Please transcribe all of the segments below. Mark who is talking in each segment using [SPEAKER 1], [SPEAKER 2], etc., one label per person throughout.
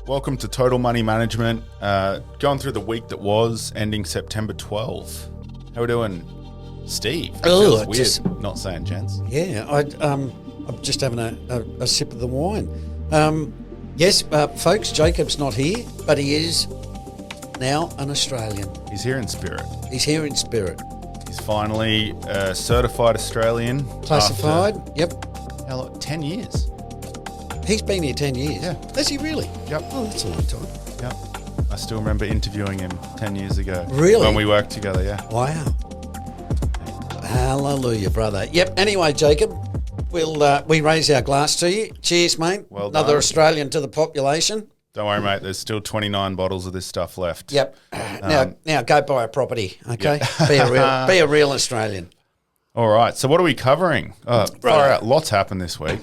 [SPEAKER 1] Welcome to Total Money Management. Going through the week that was, ending September 12. How we doing, Steve? It feels weird not saying gents.
[SPEAKER 2] Yeah, I'm just having a sip of the wine. Yes, folks, Jacob's not here, but he is now an Australian.
[SPEAKER 1] He's here in spirit.
[SPEAKER 2] He's here in spirit.
[SPEAKER 1] He's finally a certified Australian.
[SPEAKER 2] Classified, yep.
[SPEAKER 1] How long? 10 years.
[SPEAKER 2] He's been here 10 years.
[SPEAKER 1] Yeah.
[SPEAKER 2] Has he really?
[SPEAKER 1] Yep.
[SPEAKER 2] Oh, that's a long time.
[SPEAKER 1] Yep. I still remember interviewing him 10 years ago.
[SPEAKER 2] Really?
[SPEAKER 1] When we worked together, yeah.
[SPEAKER 2] Wow. Hallelujah, brother. Yep. Anyway, Jacob, we raise our glass to you. Cheers, mate.
[SPEAKER 1] Well
[SPEAKER 2] Another
[SPEAKER 1] done.
[SPEAKER 2] Australian to the population.
[SPEAKER 1] Don't worry, mate. There's still 29 bottles of this stuff left.
[SPEAKER 2] Yep. Now go buy a property, okay? Yeah. Be a real Australian.
[SPEAKER 1] All right. So what are we covering? Far out. Lots happened this week.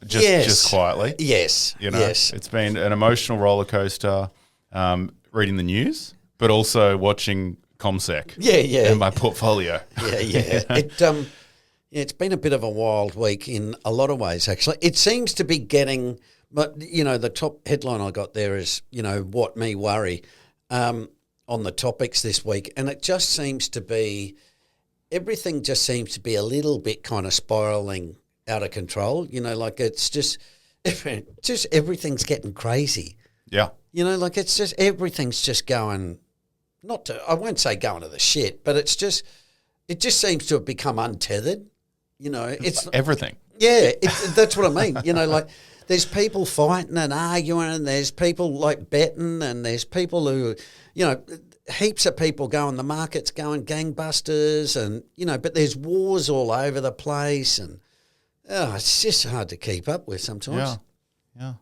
[SPEAKER 1] Just quietly.
[SPEAKER 2] Yes. Yes.
[SPEAKER 1] It's been an emotional roller coaster. Reading the news, but also watching ComSec.
[SPEAKER 2] Yeah.
[SPEAKER 1] In my portfolio.
[SPEAKER 2] Yeah. It's been a bit of a wild week in a lot of ways. Actually, it seems to be getting. But the top headline I got there is what me worry on the topics this week, and it just seems to be everything just seems to be a little bit kind of spiraling out of control. Like it's just everything's getting crazy.
[SPEAKER 1] Yeah.
[SPEAKER 2] Like it's just everything's just going. I won't say going to the shit, but it just seems to have become untethered. It's
[SPEAKER 1] everything.
[SPEAKER 2] Yeah, that's what I mean. Like. There's people fighting and arguing, and there's people like betting, and there's people who, heaps of people going, the market's going gangbusters, and, but there's wars all over the place, and it's just hard to keep up with sometimes.
[SPEAKER 1] Yeah.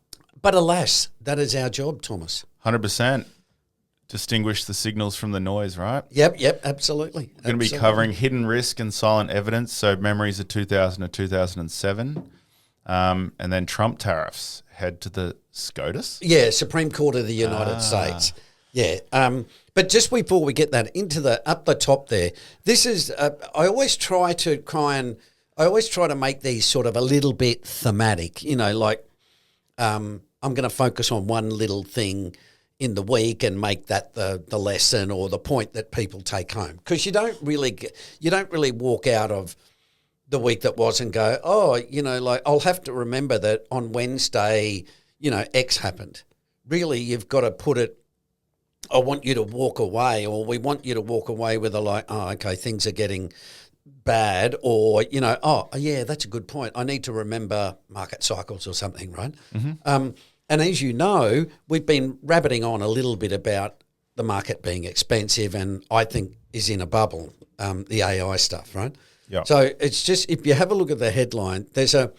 [SPEAKER 2] But alas, that is our job, Thomas.
[SPEAKER 1] 100%. Distinguish the signals from the noise, right?
[SPEAKER 2] Yep, absolutely.
[SPEAKER 1] We're going to be covering hidden risk and silent evidence, so memories of 2000 to 2007. And then Trump tariffs head to the SCOTUS?
[SPEAKER 2] Yeah, Supreme Court of the United States. Yeah. But just before we get that up the top there, this is I always try to make these sort of a little bit thematic. I'm going to focus on one little thing in the week and make that the lesson or the point that people take home, because you don't really walk out of the week that was and go, I'll have to remember that on Wednesday, X happened. Really, you've got to put it, I want you to walk away, or we want you to walk away with okay, things are getting bad, or, that's a good point. I need to remember market cycles or something, right? Mm-hmm. And as you know, we've been rabbiting on a little bit about the market being expensive and I think is in a bubble, the AI stuff, right?
[SPEAKER 1] Yeah.
[SPEAKER 2] So it's just, if you have a look at the headline, the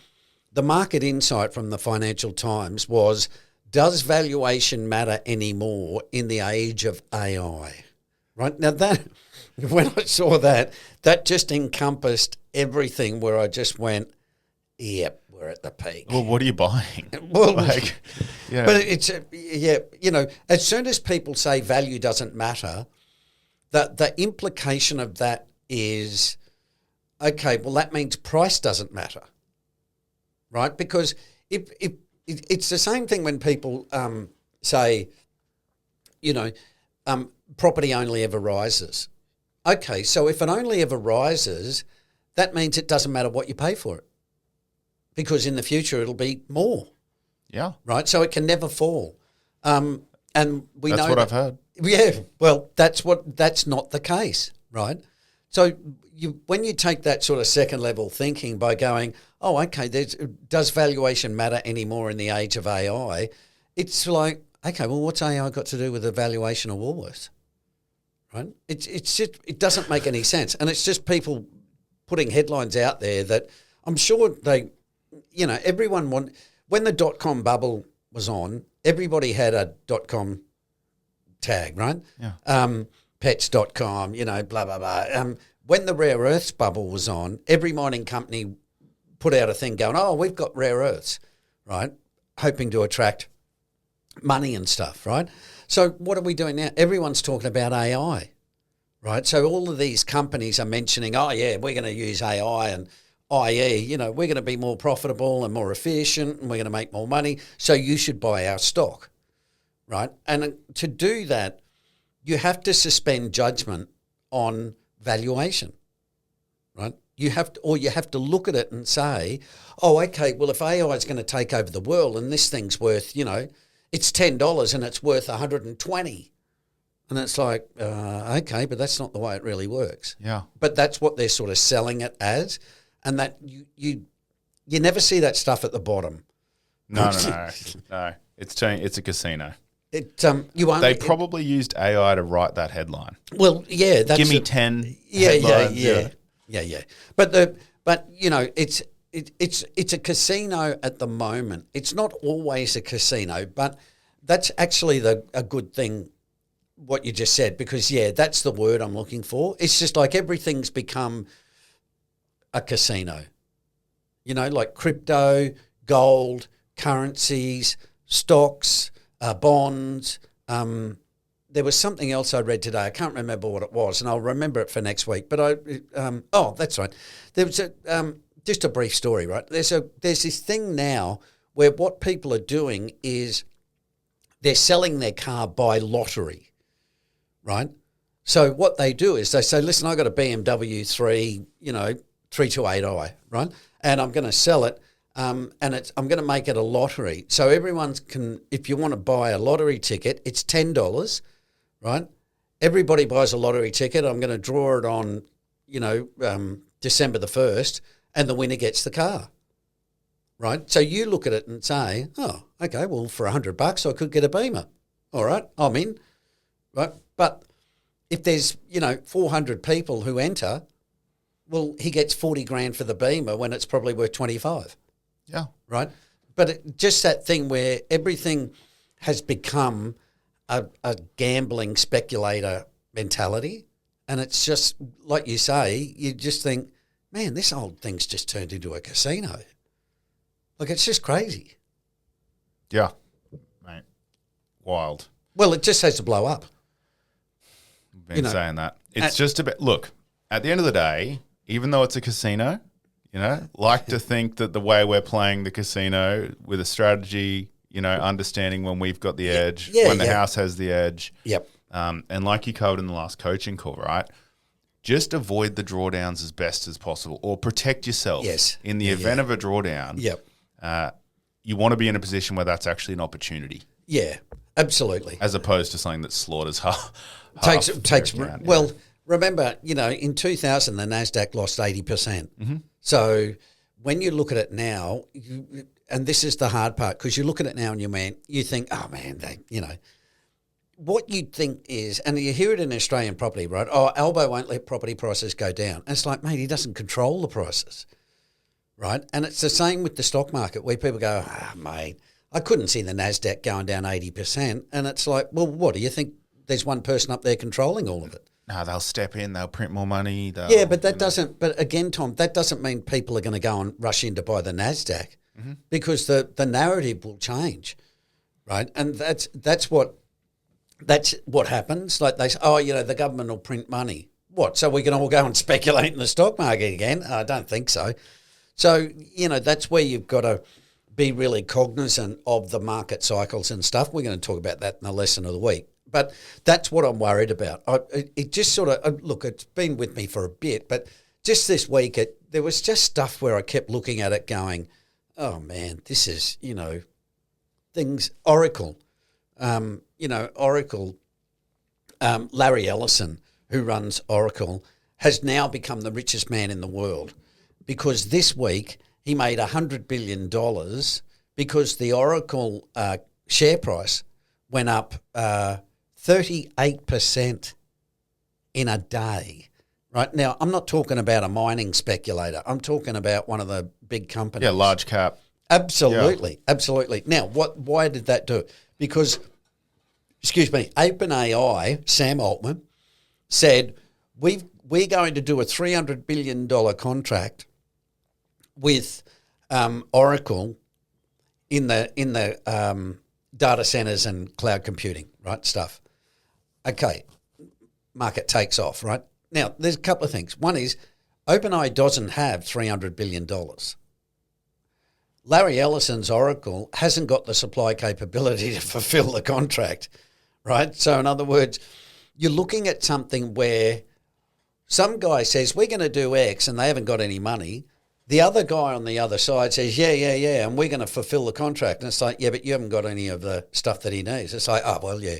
[SPEAKER 2] market insight from the Financial Times was, does valuation matter anymore in the age of AI? Right? Now when I saw that just encompassed everything, where I just went, yep, we're at the peak.
[SPEAKER 1] Well, what are you buying?
[SPEAKER 2] Well, but it's, as soon as people say value doesn't matter, the implication of that is, okay, well, that means price doesn't matter, right? Because if it's the same thing when people say, property only ever rises. Okay, so if it only ever rises, that means it doesn't matter what you pay for it, because in the future it'll be more.
[SPEAKER 1] Yeah.
[SPEAKER 2] Right? So it can never fall. And we know
[SPEAKER 1] that's what I've heard.
[SPEAKER 2] Yeah, well, that's not the case, right? So when you take that sort of second level thinking by going, oh, okay, does valuation matter anymore in the age of AI? It's like, okay, well, what's AI got to do with the valuation of Woolworths? Right? It's just, it doesn't make any sense, and it's just people putting headlines out there that I'm sure they, everyone when the .com bubble was on, everybody had a .com tag, right?
[SPEAKER 1] Yeah.
[SPEAKER 2] Pets.com, blah, blah, blah. When the rare earths bubble was on, every mining company put out a thing going, oh, we've got rare earths, right? Hoping to attract money and stuff, right? So what are we doing now? Everyone's talking about AI, right? So all of these companies are mentioning, oh, yeah, we're going to use AI and i.e., we're going to be more profitable and more efficient and we're going to make more money, so you should buy our stock. right? And to do that, you have to suspend judgment on valuation, right? You have to look at it and say, oh, okay, well, if AI is going to take over the world and this thing's worth, it's $10 and it's worth $120. And it's like, okay, but that's not the way it really works.
[SPEAKER 1] Yeah.
[SPEAKER 2] But that's what they're sort of selling it as. And that you never see that stuff at the bottom.
[SPEAKER 1] No. It's a casino.
[SPEAKER 2] They
[SPEAKER 1] probably used AI to write that headline.
[SPEAKER 2] Well, yeah, that's
[SPEAKER 1] give me 10
[SPEAKER 2] yeah,
[SPEAKER 1] headlines.
[SPEAKER 2] Yeah. But it's a casino at the moment. It's not always a casino, but that's actually a good thing. What you just said, because that's the word I'm looking for. It's just like everything's become a casino. Like crypto, gold, currencies, stocks, bonds. There was something else I read today. I can't remember what it was, and I'll remember it for next week. But that's right. There was just a brief story, right? There's this thing now where what people are doing is they're selling their car by lottery. Right? So what they do is they say, listen, I got a BMW 328i, right? And I'm going to sell it, and I'm going to make it a lottery. So everyone can, if you want to buy a lottery ticket, it's $10, right? Everybody buys a lottery ticket. I'm going to draw it on, December the 1st, and the winner gets the car, right? So you look at it and say, oh, okay, well, for $100 I could get a Beamer. All right, I'm in. Right, but if there's 400 people who enter, well, he gets 40 grand for the Beamer when it's probably worth 25.
[SPEAKER 1] Yeah,
[SPEAKER 2] right. But just that thing where everything has become a gambling speculator mentality, and it's just like you say, you just think, man, this old thing's just turned into a casino. Like it's just crazy.
[SPEAKER 1] Yeah, mate, wild.
[SPEAKER 2] Well, it just has to blow up.
[SPEAKER 1] Been saying that. It's just a bit. Look, at the end of the day, even though it's a casino, like to think that the way we're playing the casino with a strategy, understanding when we've got the edge, when the house has the edge.
[SPEAKER 2] Yep.
[SPEAKER 1] And like you covered in the last coaching call, right? Just avoid the drawdowns as best as possible, or protect yourself.
[SPEAKER 2] Yes.
[SPEAKER 1] In the event of a drawdown.
[SPEAKER 2] Yep.
[SPEAKER 1] You want to be in a position where that's actually an opportunity.
[SPEAKER 2] Yeah. Absolutely.
[SPEAKER 1] As opposed to something that slaughters half.
[SPEAKER 2] Takes. Well, remember, in 2000, the NASDAQ lost 80%.
[SPEAKER 1] Mm-hmm.
[SPEAKER 2] So when you look at it now, and this is the hard part, because you look at it now and you think, oh man, what you think is, and you hear it in Australian property, right? Oh, Albo won't let property prices go down. And it's like, mate, he doesn't control the prices, right? And it's the same with the stock market, where people go, mate, I couldn't see the NASDAQ going down 80%. And it's like, well, what, do you think there's one person up there controlling all of it?
[SPEAKER 1] No, they'll step in, they'll print more money.
[SPEAKER 2] Yeah, but but again, Tom, that doesn't mean people are going to go and rush in to buy the NASDAQ, because the narrative will change, right? And that's what happens. Like they say, the government will print money. What, so we can all go and speculate in the stock market again? I don't think so. So, that's where you've got to be really cognizant of the market cycles and stuff. We're going to talk about that in the lesson of the week. But that's what I'm worried about. It just sort of, look, it's been with me for a bit, but just this week, there was just stuff where I kept looking at it going, oh man, this is, things, Oracle, Larry Ellison, who runs Oracle, has now become the richest man in the world, because this week he made $100 billion because the Oracle share price went up 38% in a day. Right now, I'm not talking about a mining speculator. I'm talking about one of the big companies.
[SPEAKER 1] Yeah, large cap.
[SPEAKER 2] Absolutely, absolutely. Now, why did that do it? Because, OpenAI, Sam Altman, said we're going to do a $300 billion contract with Oracle in the data centers and cloud computing, right, stuff. Okay, market takes off, right? Now, there's a couple of things. One is OpenAI doesn't have $300 billion. Larry Ellison's Oracle hasn't got the supply capability to fulfill the contract, right? So in other words, you're looking at something where some guy says, we're going to do X, and they haven't got any money. The other guy on the other side says, yeah, and we're going to fulfill the contract. And it's like, yeah, but you haven't got any of the stuff that he needs. It's like, oh, well, yeah.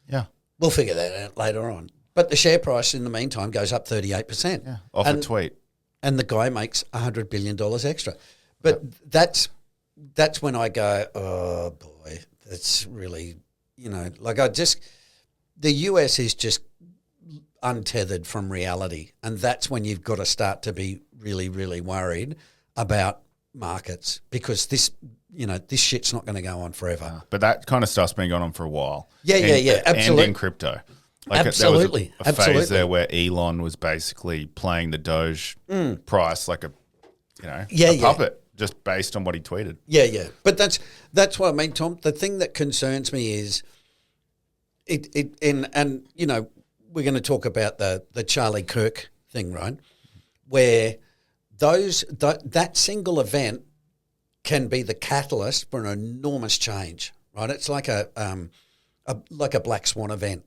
[SPEAKER 1] Yeah.
[SPEAKER 2] We'll figure that out later on. But the share price in the meantime goes up 38%.
[SPEAKER 1] Yeah, off a tweet.
[SPEAKER 2] And the guy makes $100 billion extra. But that's when I go, oh, boy, that's really, the US is just untethered from reality. And that's when you've got to start to be really, really worried about markets, because this shit's not going to go on forever.
[SPEAKER 1] But that kind of stuff's been going on for a while.
[SPEAKER 2] Yeah, absolutely.
[SPEAKER 1] And in crypto.
[SPEAKER 2] Absolutely.
[SPEAKER 1] There was a phase there where Elon was basically playing the Doge price like a puppet, just based on what he tweeted.
[SPEAKER 2] Yeah. But that's what I mean, Tom. The thing that concerns me is we're going to talk about the Charlie Kirk thing, right? Where that single event can be the catalyst for an enormous change, right? It's like a black swan event,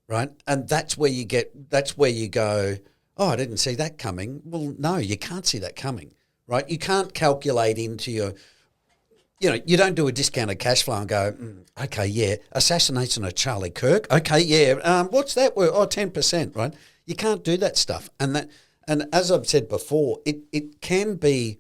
[SPEAKER 2] right? And that's where you go, oh, I didn't see that coming. Well, no, you can't see that coming, right? You can't calculate into your, you don't do a discounted cash flow and go, okay, yeah, assassination of Charlie Kirk. Okay, yeah, what's that worth? Oh, 10%, right? You can't do that stuff. And as I've said before, it can be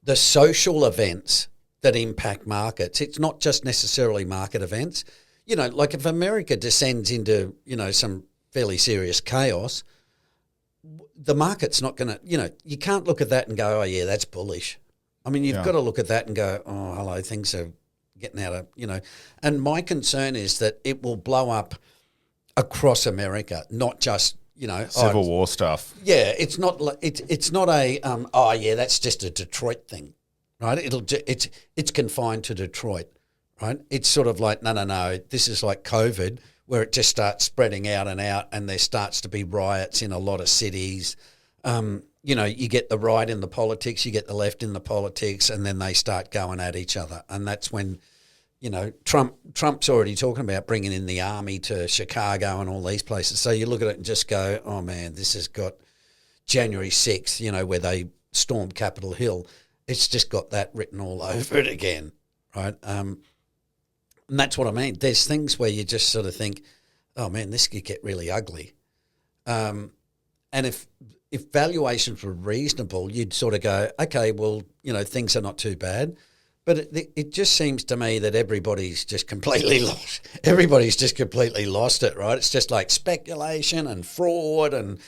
[SPEAKER 2] the social events that impact markets. It's not just necessarily market events. Like if America descends into, some fairly serious chaos, the market's not going to, you can't look at that and go, oh, yeah, that's bullish. I mean, you've got to look at that and go, oh, hello, things are getting out of, And my concern is that it will blow up across America, not just,
[SPEAKER 1] Civil War stuff.
[SPEAKER 2] Yeah, it's not a that's just a Detroit thing, right? It's confined to Detroit, right? It's sort of like no. This is like COVID, where it just starts spreading out, and there starts to be riots in a lot of cities. You get the right in the politics, you get the left in the politics, and then they start going at each other, and that's when. Trump's already talking about bringing in the army to Chicago and all these places. So you look at it and just go, oh, man, this has got January 6th, where they stormed Capitol Hill. It's just got that written all over it again, right? And that's what I mean. There's things where you just sort of think, oh, man, this could get really ugly. And if valuations were reasonable, you'd sort of go, okay, well, things are not too bad. But it just seems to me that everybody's just completely lost. Everybody's just completely lost it, right? It's just like speculation and fraud and,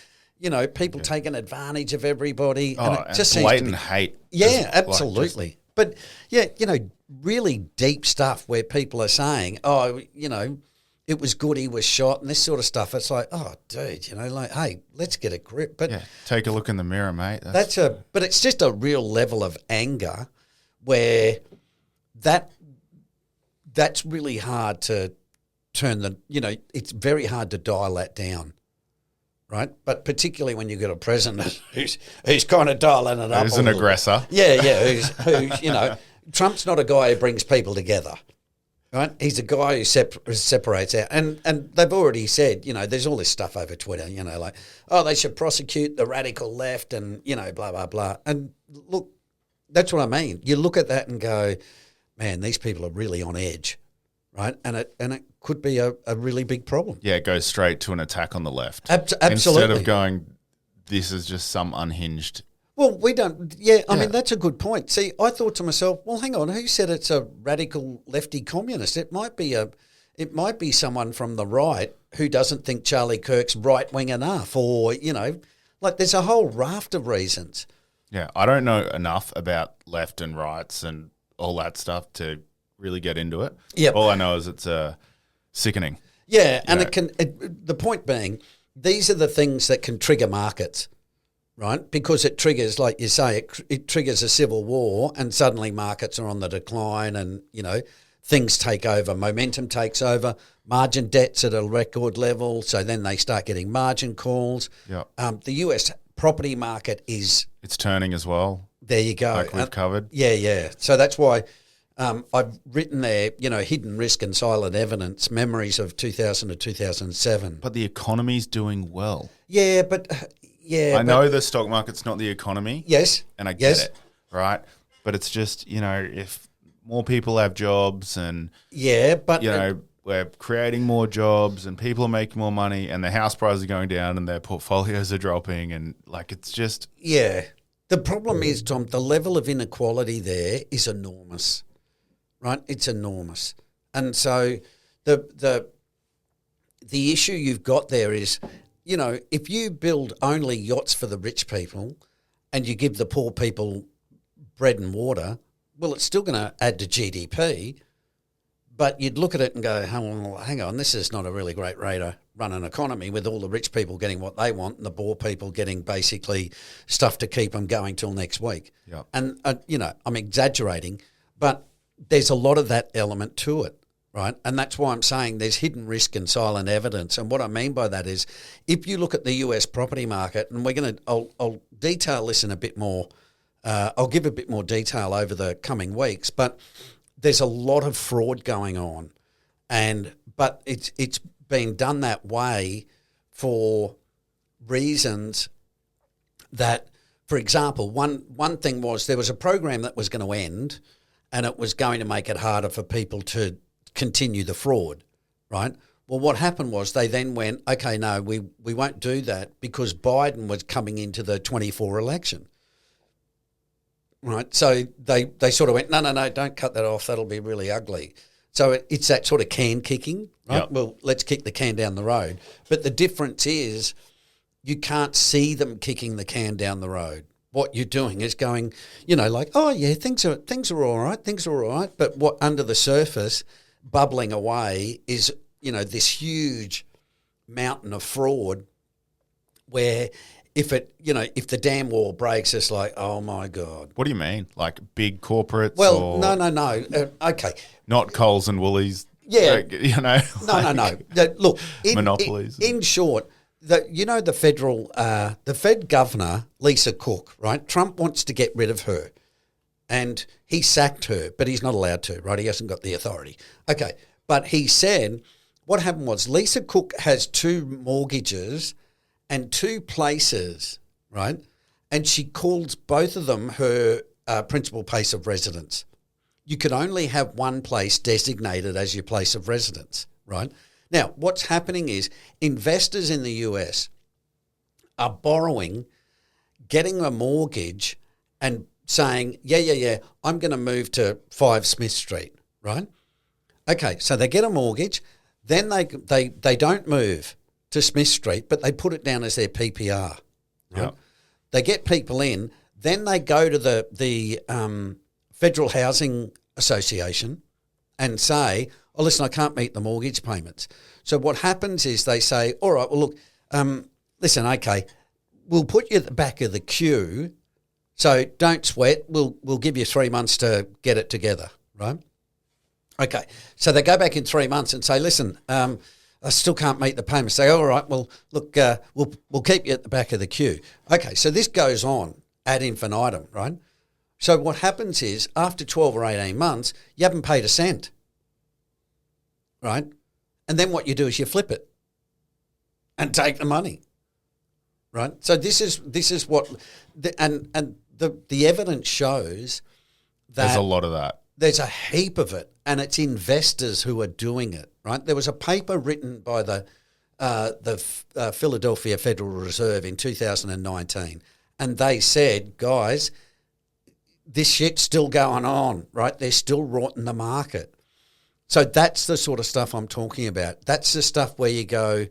[SPEAKER 2] people taking advantage of everybody.
[SPEAKER 1] Oh, and it just blatant hate.
[SPEAKER 2] Yeah, absolutely. But, yeah, really deep stuff where people are saying, oh, it was good he was shot and this sort of stuff. It's like, oh, dude, hey, let's get a grip. But
[SPEAKER 1] yeah, take a look in the mirror, mate.
[SPEAKER 2] But it's just a real level of anger where that's really hard to turn it's very hard to dial that down, right? But particularly when you've got a president who's kind of dialing it up.
[SPEAKER 1] Who's an aggressor.
[SPEAKER 2] Yeah, who's Trump's not a guy who brings people together, right? He's a guy who separates out. And they've already said, there's all this stuff over Twitter, like, oh, they should prosecute the radical left and, blah, blah, blah. And look, that's what I mean. You look at that and go, man, these people are really on edge, right? And it could be a really big problem.
[SPEAKER 1] Yeah, it goes straight to an attack on the left.
[SPEAKER 2] Absolutely.
[SPEAKER 1] Instead of going, this is just some unhinged.
[SPEAKER 2] Well, we don't. Yeah, I mean, that's a good point. See, I thought to myself, well, hang on, who said it's a radical lefty communist? It might be someone from the right who doesn't think Charlie Kirk's right wing enough, or there's a whole raft of reasons.
[SPEAKER 1] Yeah, I don't know enough about left and rights and all that stuff to really get into it.
[SPEAKER 2] Yep.
[SPEAKER 1] All I know is it's sickening.
[SPEAKER 2] Yeah, and the point being, these are the things that can trigger markets, right? Because it triggers, like you say, it triggers a civil war, and suddenly markets are on the decline, and things take over, momentum takes over, margin debt's at a record level, so then they start getting margin calls.
[SPEAKER 1] Yeah.
[SPEAKER 2] The US property market it's
[SPEAKER 1] turning as well.
[SPEAKER 2] There you go.
[SPEAKER 1] like we've covered.
[SPEAKER 2] Yeah. So that's why I've written there, hidden risk and silent evidence, memories of 2000 to 2007.
[SPEAKER 1] But the economy's doing well.
[SPEAKER 2] Yeah, but
[SPEAKER 1] I know the stock market's not the economy.
[SPEAKER 2] Yes.
[SPEAKER 1] And I get it, right? But it's just, if more people have jobs and, we're creating more jobs and people are making more money and their house prices are going down and their portfolios are dropping and it's just.
[SPEAKER 2] Yeah. The problem is, Tom, the level of inequality there is enormous, right? It's enormous. And so the issue you've got there is, if you build only yachts for the rich people and you give the poor people bread and water, well, it's still going to add to GDP, but you'd look at it and go, hang on, this is not a really great way to run an economy with all the rich people getting what they want and the poor people getting basically stuff to keep them going till next week.
[SPEAKER 1] Yep.
[SPEAKER 2] And, I'm exaggerating, but there's a lot of that element to it, right? And that's why I'm saying there's hidden risk and silent evidence. And what I mean by that is if you look at the US property market, and I'll detail this in a bit more, I'll give a bit more detail over the coming weeks, but there's a lot of fraud going on, but it's been done that way for reasons that, for example, one thing was there was a program that was going to end, and it was going to make it harder for people to continue the fraud, right? Well, what happened was they then went, okay, no, we won't do that because Biden was coming into the 24 election. Right, so they sort of went, no, don't cut that off. That'll be really ugly. So it's that sort of can kicking, right?
[SPEAKER 1] Yep.
[SPEAKER 2] Well, let's kick the can down the road. But the difference is you can't see them kicking the can down the road. What you're doing is going, oh yeah, things are all right. But what under the surface, bubbling away, is this huge mountain of fraud where. If the dam wall breaks, it's like, oh my God.
[SPEAKER 1] What do you mean? Like big corporates?
[SPEAKER 2] Well,
[SPEAKER 1] or
[SPEAKER 2] no. Okay.
[SPEAKER 1] Not Coles and Woolies.
[SPEAKER 2] Yeah.
[SPEAKER 1] No.
[SPEAKER 2] Look,
[SPEAKER 1] monopolies.
[SPEAKER 2] In short, the Fed governor, Lisa Cook, right? Trump wants to get rid of her, and he sacked her, but he's not allowed to, right? He hasn't got the authority. Okay, but he said what happened was Lisa Cook has 2 mortgages and 2 places, right? And she calls both of them her principal place of residence. You could only have one place designated as your place of residence, right? Now, what's happening is investors in the US are borrowing, getting a mortgage and saying, yeah, I'm going to move to 5 Smith Street, right? Okay, so they get a mortgage, then they don't move to Smith Street, but they put it down as their PPR. Right?
[SPEAKER 1] Yep.
[SPEAKER 2] They get people in, then they go to the Federal Housing Association and say, oh, listen, I can't meet the mortgage payments. So what happens is they say, all right, well, look, listen, okay, we'll put you at the back of the queue, so don't sweat. We'll give you 3 months to get it together, right? Okay, so they go back in 3 months and say, listen, I still can't meet the payments. Say, all right, well, look, we'll keep you at the back of the queue. Okay, so this goes on ad infinitum, right? So what happens is after 12 or 18 months, you haven't paid a cent, right? And then what you do is you flip it and take the money, right? So this is what, the evidence shows that
[SPEAKER 1] there's a lot of that.
[SPEAKER 2] There's a heap of it, and it's investors who are doing it, right? There was a paper written by the Philadelphia Federal Reserve in 2019, and they said, guys, this shit's still going on, right? They're still rotting the market. So that's the sort of stuff I'm talking about. That's the stuff where you go,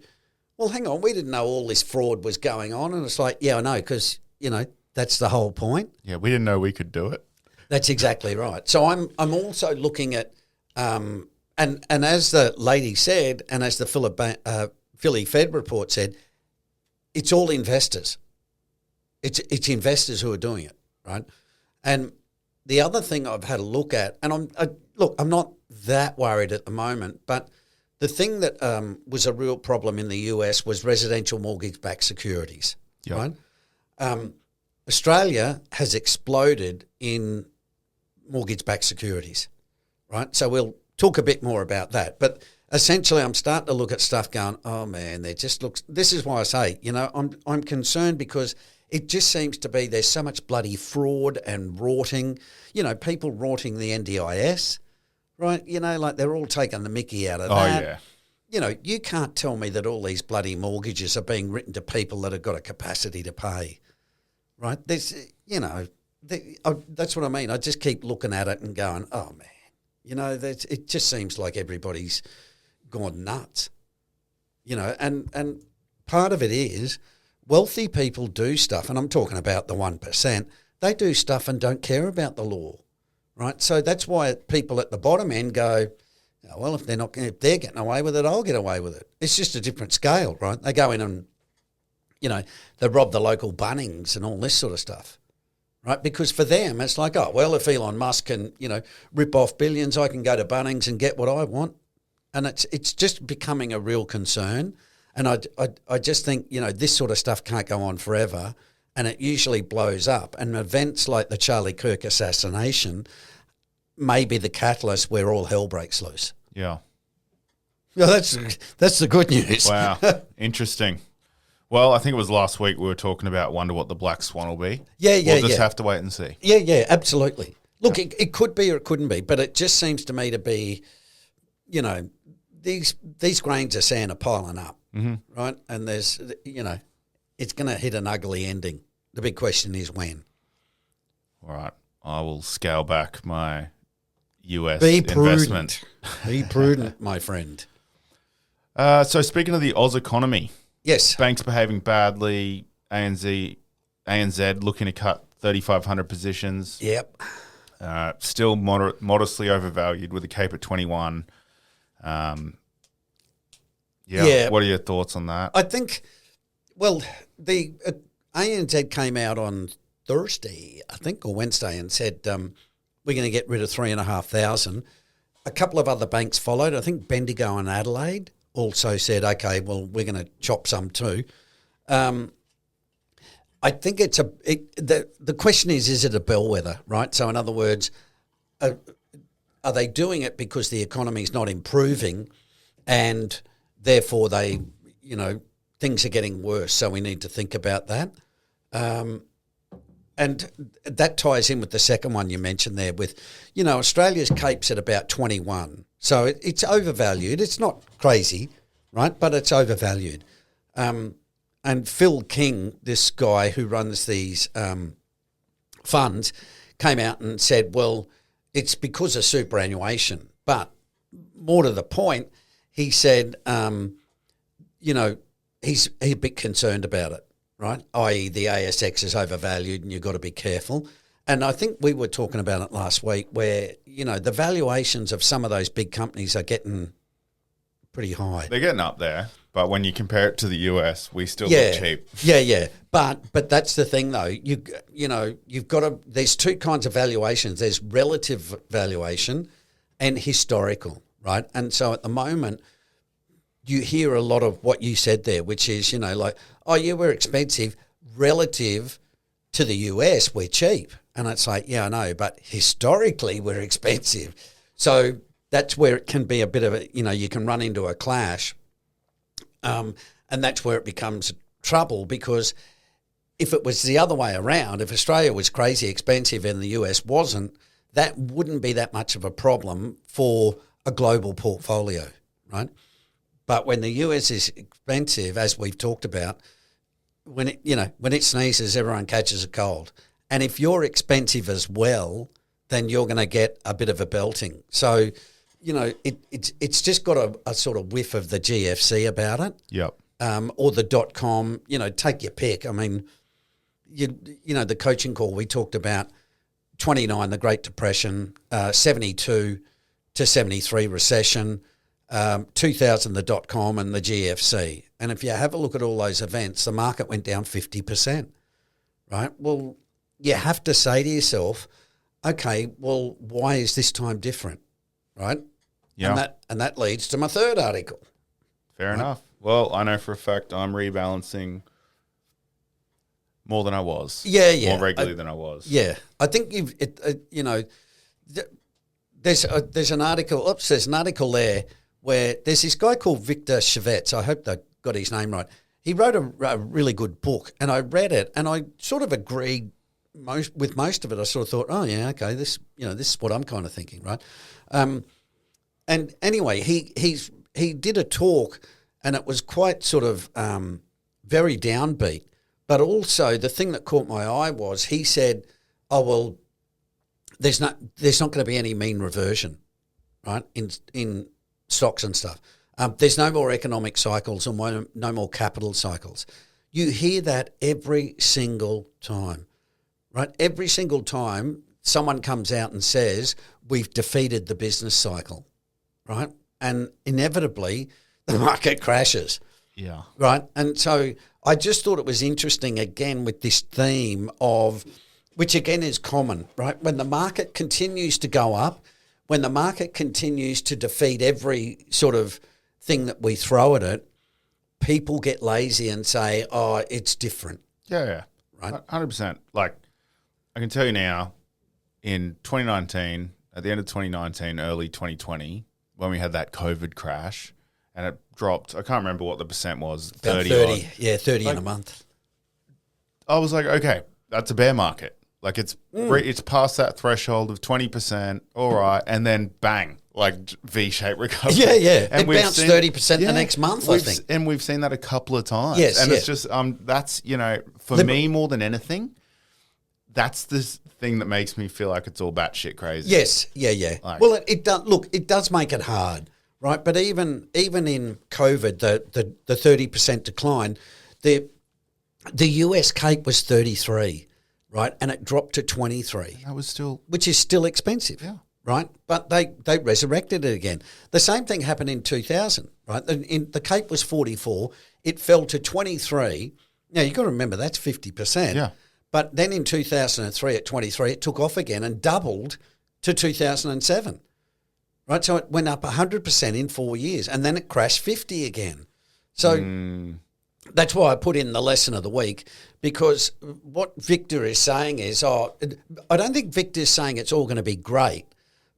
[SPEAKER 2] well, hang on, we didn't know all this fraud was going on. And it's like, yeah, I know, because, that's the whole point.
[SPEAKER 1] Yeah, we didn't know we could do it.
[SPEAKER 2] That's exactly right. So I'm also looking at, and as the lady said, and as the Philly Fed report said, it's all investors. It's investors who are doing it, right? And the other thing I've had a look at, and I'm not that worried at the moment, but the thing that was a real problem in the US was residential mortgage-backed securities,
[SPEAKER 1] yep.
[SPEAKER 2] right? Australia has exploded in mortgage-backed securities, right? So we'll talk a bit more about that. But essentially, I'm starting to look at stuff going, oh, man, they just looks – this is why I say, I'm concerned because it just seems to be there's so much bloody fraud and rorting, people rorting the NDIS, right? Like they're all taking the mickey out of that.
[SPEAKER 1] Oh, yeah.
[SPEAKER 2] You can't tell me that all these bloody mortgages are being written to people that have got a capacity to pay, right? There's, that's what I mean. I just keep looking at it and going, oh, man, it just seems like everybody's gone nuts, and part of it is wealthy people do stuff, and I'm talking about the 1%, they do stuff and don't care about the law, right? So that's why people at the bottom end go, oh, well, if they're getting away with it, I'll get away with it. It's just a different scale, right? They go in and, they rob the local Bunnings and all this sort of stuff, right? Because for them, it's like, oh, well, if Elon Musk can, rip off billions, I can go to Bunnings and get what I want. And it's just becoming a real concern. And I just think, this sort of stuff can't go on forever, and it usually blows up. And events like the Charlie Kirk assassination may be the catalyst where all hell breaks loose.
[SPEAKER 1] Yeah.
[SPEAKER 2] Yeah, that's the good news.
[SPEAKER 1] Wow. Interesting. Well, I think it was last week we were talking about wonder what the black swan will be.
[SPEAKER 2] Yeah.
[SPEAKER 1] We'll just have to wait and see.
[SPEAKER 2] Yeah, absolutely. Look, it could be or it couldn't be, but it just seems to me to be, these grains of sand are piling up, right? And there's, it's going to hit an ugly ending. The big question is when.
[SPEAKER 1] All right. I will scale back my US
[SPEAKER 2] Be
[SPEAKER 1] investment.
[SPEAKER 2] Prudent. Be prudent, my friend.
[SPEAKER 1] So speaking of the Oz economy,
[SPEAKER 2] yes,
[SPEAKER 1] banks behaving badly, ANZ looking to cut 3,500 positions.
[SPEAKER 2] Yep.
[SPEAKER 1] Still modestly overvalued with the Cape at 21.
[SPEAKER 2] Yeah.
[SPEAKER 1] What are your thoughts on that?
[SPEAKER 2] I think, well, the ANZ came out on Thursday, I think, or Wednesday, and said we're going to get rid of 3,500. A couple of other banks followed. I think Bendigo and Adelaide also said, okay, well, we're going to chop some too. I think the question is it a bellwether, right? So in other words, are they doing it because the economy is not improving and therefore things are getting worse, so we need to think about that? And that ties in with the second one you mentioned there with, Australia's Cape's at about 21. So it's overvalued. It's not crazy, right? But it's overvalued. And Phil King, this guy who runs these funds, came out and said, well, it's because of superannuation. But more to the point, he said, he's a bit concerned about it, right? I.e. the ASX is overvalued and you've got to be careful. And I think we were talking about it last week where, the valuations of some of those big companies are getting pretty high.
[SPEAKER 1] They're getting up there, but when you compare it to the US, we still look cheap.
[SPEAKER 2] Yeah. But that's the thing though. You've got to, there's two kinds of valuations. There's relative valuation and historical, right? And so at the moment, you hear a lot of what you said there, which is, like, oh yeah, we're expensive relative to the US, we're cheap. And it's like, yeah, I know, but historically we're expensive. So that's where it can be a bit of a, you can run into a clash. And that's where it becomes trouble because if it was the other way around, if Australia was crazy expensive and the US wasn't, that wouldn't be that much of a problem for a global portfolio, right? But when the US is expensive, as we've talked about, when it sneezes, everyone catches a cold. And if you're expensive as well, then you're going to get a bit of a belting. So, it's just got a sort of whiff of the GFC about it.
[SPEAKER 1] Yep.
[SPEAKER 2] Or the .com, take your pick. I mean, the coaching call we talked about, 29, the Great Depression, 72 to 73 recession, 2000, the .com and the GFC. And if you have a look at all those events, the market went down 50%, right? Well, you have to say to yourself, okay, well, why is this time different, right?
[SPEAKER 1] Yeah.
[SPEAKER 2] And that leads to my third article.
[SPEAKER 1] Fair enough. Well, I know for a fact I'm rebalancing more than I was.
[SPEAKER 2] Yeah.
[SPEAKER 1] More regularly than I was.
[SPEAKER 2] Yeah. I think there's an article. There's an article there where there's this guy called Victor Chevets. I hope they got his name right. He wrote a really good book, and I read it, and I sort of agreed with most of it. I sort of thought, oh yeah, okay, this is what I'm kind of thinking, right? And anyway, he did a talk, and it was quite sort of very downbeat. But also the thing that caught my eye was he said, oh well, there's not going to be any mean reversion, right, in stocks and stuff. There's no more economic cycles or no more capital cycles. You hear that every single time, right? Every single time someone comes out and says, we've defeated the business cycle, right? And inevitably the market crashes.
[SPEAKER 1] Yeah.
[SPEAKER 2] Right. And so I just thought it was interesting, again, with this theme of, which again is common, right? When the market continues to go up, when the market continues to defeat every sort of thing that we throw at it, people get lazy and say, oh, it's different.
[SPEAKER 1] Yeah.
[SPEAKER 2] Right.
[SPEAKER 1] 100%. Like, I can tell you now, in 2019, at the end of 2019, early 2020, when we had that COVID crash, and it dropped, I can't remember what the percent was, 30 odd.
[SPEAKER 2] Yeah, 30 in a month.
[SPEAKER 1] I was like, okay, that's a bear market. Like it's past that threshold of 20%, all right, and then bang, like V-shaped recovery.
[SPEAKER 2] Yeah.
[SPEAKER 1] And
[SPEAKER 2] it bounced 30% the next month, I think.
[SPEAKER 1] And we've seen that a couple of times.
[SPEAKER 2] Yes,
[SPEAKER 1] and it's just, that's, for me more than anything, that's the thing that makes me feel like it's all batshit crazy.
[SPEAKER 2] Yes, yeah.
[SPEAKER 1] Like,
[SPEAKER 2] well, it does. Look, it does make it hard, right? But even in COVID, the 30% decline, the US Cape was 33, right, and it dropped to 23.
[SPEAKER 1] That was still,
[SPEAKER 2] which is still expensive, right? But they resurrected it again. The same thing happened in 2000, right? The Cape was 44, it fell to 23. Now you've got to remember that's 50%.
[SPEAKER 1] Yeah.
[SPEAKER 2] But then in 2003 at 23, it took off again and doubled to 2007, right? So it went up 100% in 4 years, and then it crashed 50 again. So that's why I put in the lesson of the week, because what Victor is saying is, I don't think Victor's saying it's all going to be great,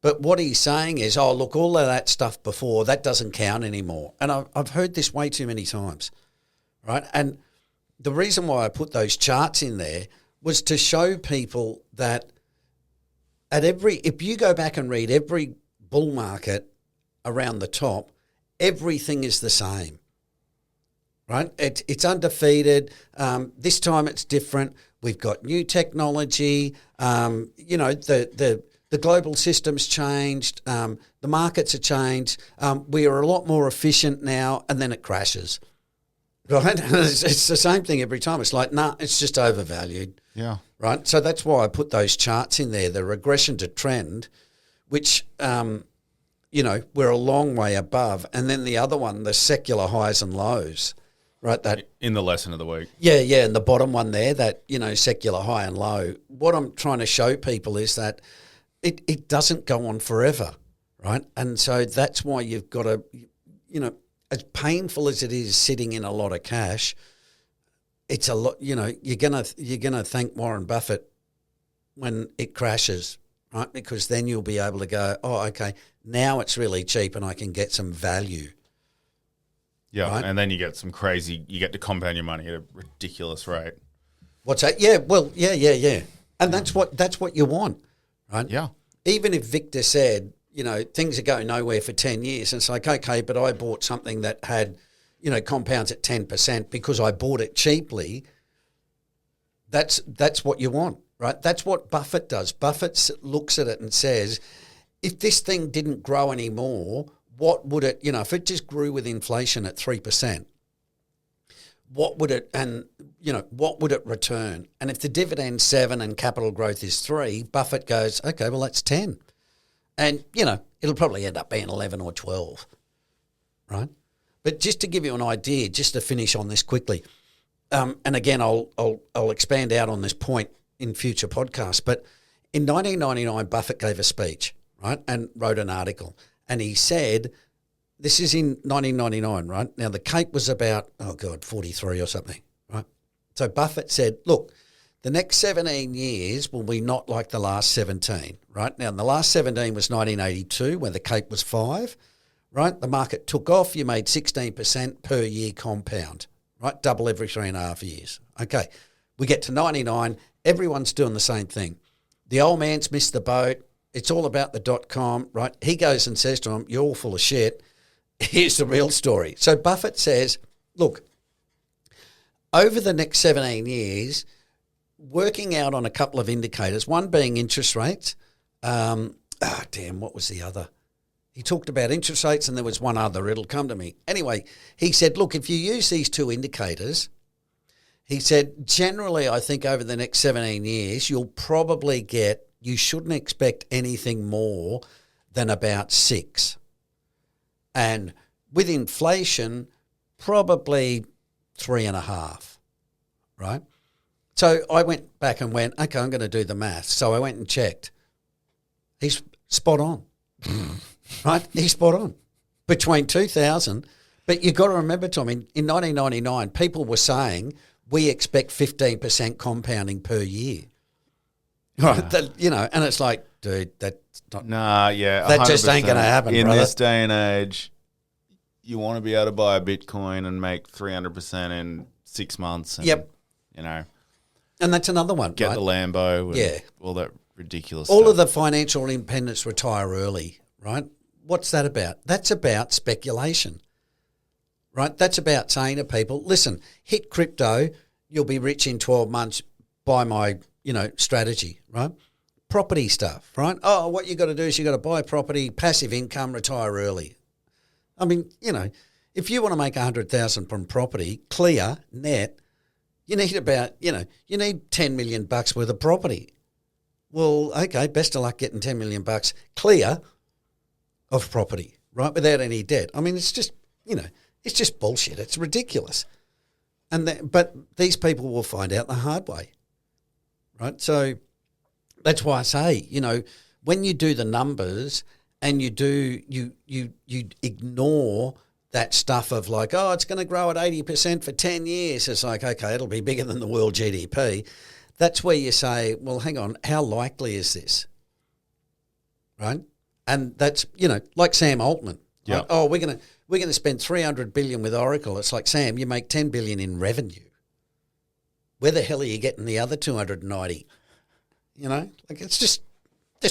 [SPEAKER 2] but what he's saying is, look, all of that stuff before, that doesn't count anymore. And I've heard this way too many times, right? And the reason why I put those charts in there was to show people that if you go back and read every bull market around the top, everything is the same, right? It's undefeated. This time it's different. We've got new technology. The global system's changed. The markets have changed. We are a lot more efficient now, and then it crashes. Right? It's the same thing every time. It's like, it's just overvalued.
[SPEAKER 1] Yeah.
[SPEAKER 2] Right? So that's why I put those charts in there, the regression to trend, which, we're a long way above. And then the other one, the secular highs and lows, right? That
[SPEAKER 1] in the lesson of the week.
[SPEAKER 2] Yeah. And the bottom one there, that, secular high and low. What I'm trying to show people is that it doesn't go on forever, right? And so that's why you've got to, as painful as it is sitting in a lot of cash, it's a lot. You're gonna thank Warren Buffett when it crashes, right? Because then you'll be able to go, okay, now it's really cheap and I can get some value.
[SPEAKER 1] Yeah,
[SPEAKER 2] right?
[SPEAKER 1] And then you get you get to compound your money at a ridiculous rate.
[SPEAKER 2] What's that? Yeah, well, yeah. And that's what you want, right?
[SPEAKER 1] Yeah.
[SPEAKER 2] Even if Victor said, things are going nowhere for 10 years. And it's like, okay, but I bought something that had, compounds at 10% because I bought it cheaply. That's what you want, right? That's what Buffett does. Buffett looks at it and says, if this thing didn't grow anymore, what would it, if it just grew with inflation at 3%, what would it return? And if the dividend's 7 and capital growth is 3, Buffett goes, okay, well, that's 10. And, it'll probably end up being 11 or 12, right? But just to give you an idea, just to finish on this quickly, and again, I'll expand out on this point in future podcasts, but in 1999, Buffett gave a speech, right, and wrote an article. And he said, this is in 1999, right? Now, the Cape was about, 43 or something, right? So Buffett said, look, the next 17 years will be not like the last 17, right? Now, the last 17 was 1982 when the Cape was 5, right? The market took off. You made 16% per year compound, right? Double every 3.5 years. Okay, we get to 99. Everyone's doing the same thing. The old man's missed the boat. It's all about the .com, right? He goes and says to him, you're all full of shit. Here's the real story. So Buffett says, look, over the next 17 years, working out on a couple of indicators, one being interest rates. What was the other? He talked about interest rates and there was one other. It'll come to me. Anyway, he said, look, if you use these two indicators, he said, generally, I think over the next 17 years, you shouldn't expect anything more than about 6. And with inflation, probably 3.5, right? So I went back and went, okay, I'm going to do the math. So I went and checked. He's spot on, right? He's spot on. Between 2000, but you've got to remember, Tom, in 1999, people were saying we expect 15% compounding per year. Right, and it's like, dude, that's not.
[SPEAKER 1] Nah, yeah,
[SPEAKER 2] that just ain't going to happen.
[SPEAKER 1] In
[SPEAKER 2] brother.
[SPEAKER 1] this day and age, you want to be able to buy a Bitcoin and make 300% in 6 months. And,
[SPEAKER 2] yep. And that's another one.
[SPEAKER 1] Get
[SPEAKER 2] right?
[SPEAKER 1] the Lambo. And all that ridiculous.
[SPEAKER 2] All
[SPEAKER 1] stuff.
[SPEAKER 2] of the financial independents retire early. Right? What's that about? That's about speculation. Right? That's about saying to people, listen, hit crypto, you'll be rich in 12 months. Buy my strategy, right? Property stuff, right? Oh, what you got to do is you got to buy property, passive income, retire early. I mean, if you want to make 100,000 from property, clear, net, you need about, you need $10 million worth of property. Well, okay, best of luck getting $10 million clear of property, right? Without any debt. I mean, it's just, it's just bullshit. It's ridiculous. But these people will find out the hard way. Right, so that's why I say, when you do the numbers and you ignore that stuff of like, oh, it's going to grow at 80% for 10 years. It's like, okay, it'll be bigger than the world GDP. That's where you say, well, hang on, how likely is this? Right, and that's like Sam Altman.
[SPEAKER 1] Yeah.
[SPEAKER 2] Like, oh, we're gonna spend $300 billion with Oracle. It's like, Sam, you make $10 billion in revenue. Where the hell are you getting the other 290? It's just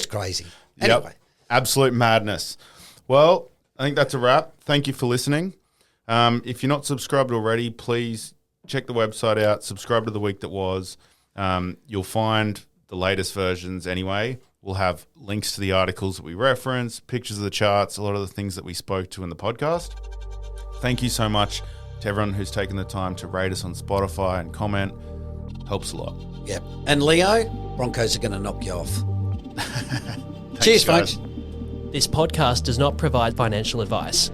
[SPEAKER 2] crazy. Anyway.
[SPEAKER 1] Yep. Absolute madness. Well, I think that's a wrap. Thank you for listening. If you're not subscribed already, please check the website out. Subscribe to The Week That Was. You'll find the latest versions anyway. We'll have links to the articles that we reference, pictures of the charts, a lot of the things that we spoke to in the podcast. Thank you so much to everyone who's taken the time to rate us on Spotify and comment. Helps a lot.
[SPEAKER 2] Yep. And Leo, Broncos are going to knock you off.
[SPEAKER 1] Thanks,
[SPEAKER 2] Cheers,
[SPEAKER 1] guys.
[SPEAKER 2] folks.
[SPEAKER 3] This podcast does not provide financial advice.